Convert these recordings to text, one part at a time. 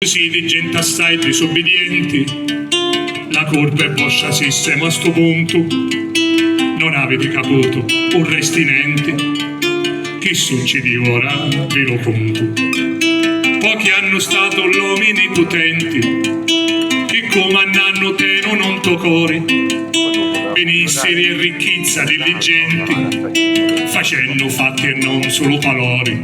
Così di gente assai disobbedienti, la colpa è vostra sistema a sto punto. Non avete caputo o restinenti, chi succede ora ve lo conto. Pochi hanno stato l'uomini potenti, che comandano te non tocori, benessere e ricchezza diligenti, facendo fatti e non solo valori.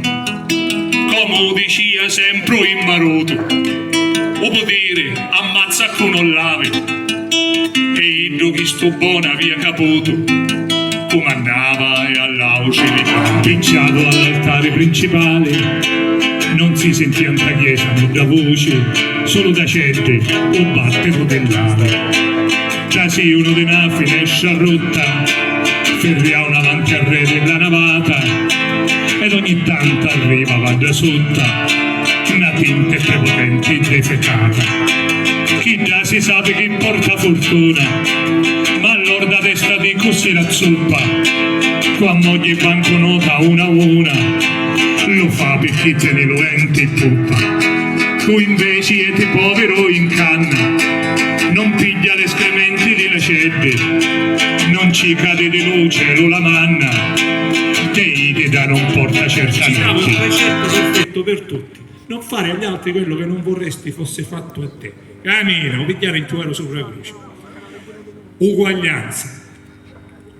Come diceva sempre in maroto, o potere ammazza con non lave, e io che sto buona via caputo, comandava e all'auce li pinciato all'altare principale. Non si sentiva in chiesa non da voce, solo da certe o battero dell'ala. Già sì uno di una finestra rotta, ferriava avanti al re della navata, ed ogni tanto arrivava da sotto una tinta prepotente e defecata. Chi già si sa che porta fortuna, ma allora testa di così la zuppa, quando ogni banconota una a una lo fa per chi te ne lo ente in poppa. Tu invece siete povero in canna, non piglia le escrementi di la cede, non ci cade di luce lo la manna, te da non porta certamente. Un precetto perfetto per tutti: non fare agli altri quello che non vorresti fosse fatto a te. Cammina, o pigliare il tuo ero sopra la croce. Uguaglianza.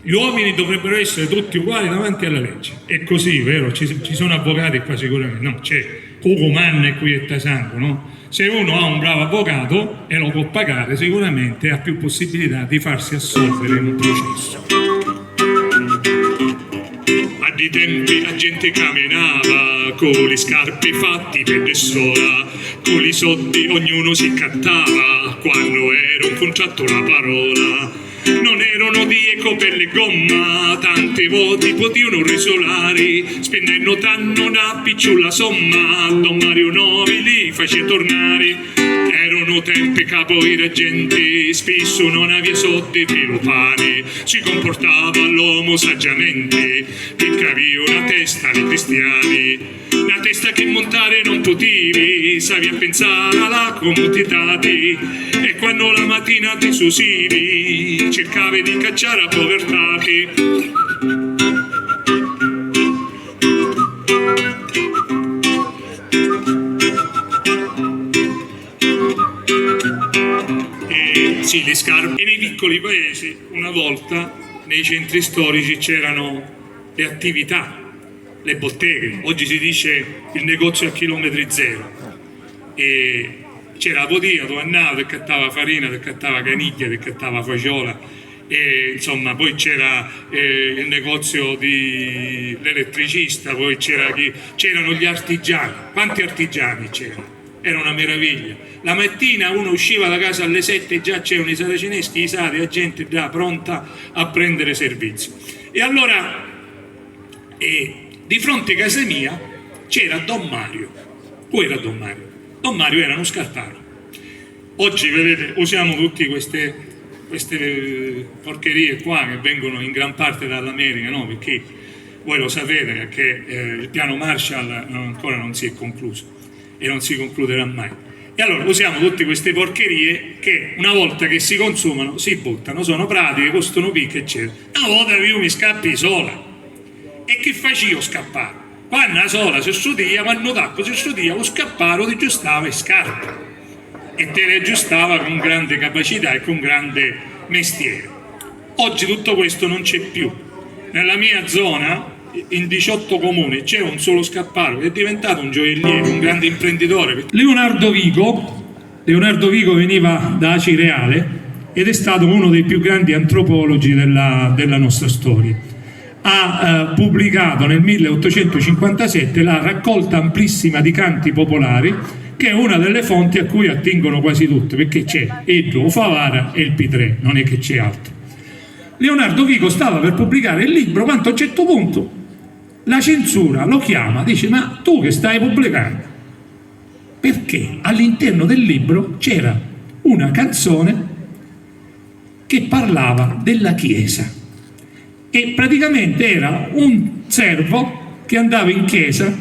Gli uomini dovrebbero essere tutti uguali davanti alla legge. È così, vero? Ci sono avvocati qua sicuramente. No, c'è Cucumanna e qui è Tasango, no? Se uno ha un bravo avvocato e lo può pagare, sicuramente ha più possibilità di farsi assolvere in un processo. Di tempi la gente camminava con le scarpe fatti per sola, con i soldi ognuno si cattava quando era un contratto la parola. Non erano di eco per le gomma, tanti voti potevano risolare, spendendo tanto una picciola somma, Don Mario Novi li face tornare. Erano tempi che poi i reggenti spesso non aveva soldi per lo pane, si comportava l'uomo saggiamente, perché aveva una testa di cristiani, una testa che montare non potevi, sapeva pensare alla comodità di, e quando la mattina ti susivi, cercavi di cacciare a povertà che... Sì, le scarpe. E nei piccoli paesi, una volta, nei centri storici c'erano le attività, le botteghe. Oggi si dice il negozio a chilometri zero. E c'era la bottega dove andava, che cattava farina, che cattava caniglia, che cattava faciola. E insomma, poi c'era il negozio dell'elettricista, poi c'erano gli artigiani. Quanti artigiani c'erano? Era una meraviglia. La mattina uno usciva da casa alle 7 e già c'erano i saracineschi, i sati, la gente già pronta a prendere servizio. E allora, di fronte a casa mia c'era Don Mario. Poi era Don Mario. Don Mario era uno scarparo. Oggi, vedete, usiamo tutte queste porcherie qua che vengono in gran parte dall'America, no? Perché voi lo sapete che il piano Marshall ancora non si è concluso e non si concluderà mai. E allora usiamo tutte queste porcherie che una volta che si consumano si buttano, sono pratiche, costano picche eccetera. Una volta io mi scappi sola, e che facevo scappare? Quando la sola si studia, quando tacco si studia, lo scapparo ti aggiustava le scarpe e te le aggiustava con grande capacità e con grande mestiere. Oggi tutto questo non c'è più. Nella mia zona, in 18 comuni, c'è un solo scapparo che è diventato un gioielliere, un grande imprenditore. Leonardo Vigo veniva da Acireale ed è stato uno dei più grandi antropologi della nostra storia. Ha pubblicato nel 1857 la raccolta amplissima di canti popolari, che è una delle fonti a cui attingono quasi tutte, perché c'è Edo, Favara e il P3, non è che c'è altro. Leonardo Vigo stava per pubblicare il libro quando a un certo punto la censura lo chiama, dice: ma tu che stai pubblicando? Perché all'interno del libro c'era una canzone che parlava della Chiesa e praticamente era un servo che andava in chiesa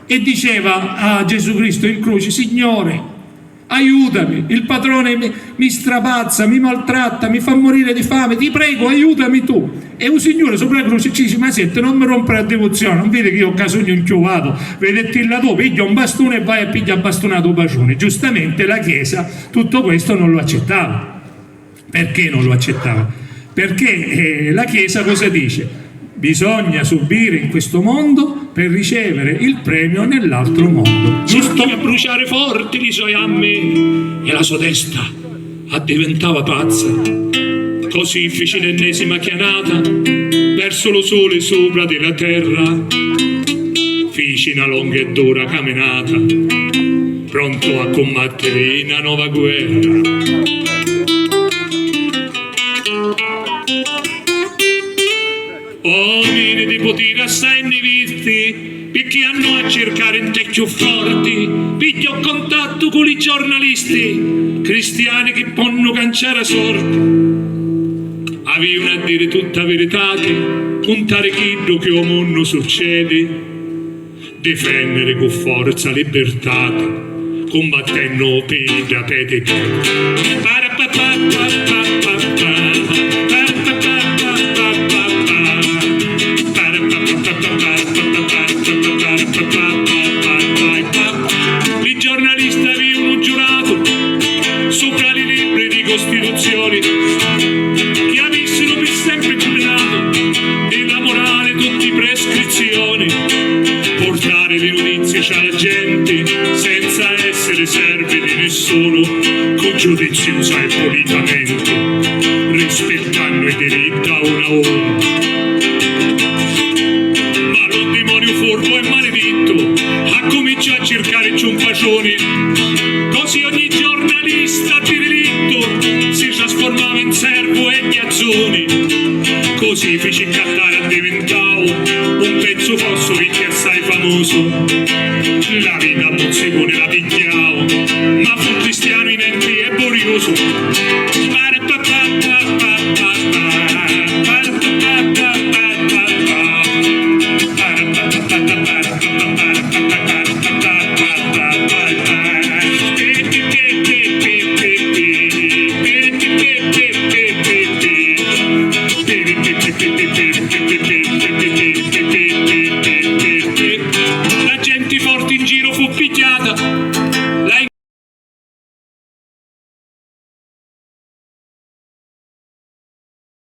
e diceva a Gesù Cristo in croce: Signore, aiutami, il padrone mi strapazza, mi maltratta, mi fa morire di fame, ti prego, aiutami tu. E un signore sopra la croce ci dice: ma senti, non mi rompere la devozione, non vedi che io ho casogno inchiovato, vedetti là tu, piglia un bastone e vai a piglia bastonato bacione. Giustamente la Chiesa tutto questo non lo accettava. Perché non lo accettava? Perché la Chiesa cosa dice? Bisogna subire in questo mondo per ricevere il premio nell'altro mondo. Giusto a bruciare forti i suoi ammi e la sua testa diventava pazza. Così fece l'ennesima chianata verso lo sole sopra della terra. Feci una lunga e dura camminata, pronto a combattere una nuova guerra. Uomini di potere assai ne visti, perché hanno a cercare in te più forti, piglio contatto con i giornalisti, cristiani che possono canciare a sorte. Avevano a dire tutta verità, contare quello che al mondo succede, difendere con forza libertà, combattendo per la pete. I giornalisti avevano giurato sopra i libri di Costituzione che avessero per sempre condannato nella morale tutte prescrizioni, portare le notizie alla gente senza essere servi di nessuno, con giudiziosa e politamente, rispettando i diritti a una uomo. Furbo e maledetto ha cominciato a cercare ciumpacioni, così ogni giornalista di delitto si trasformava in servo e ghiazzoni. Così fece cattare a diventavo un pezzo fosso che assai famoso. La vita a mozzicone la pigliavo, ma fu cristiano in enti e borioso.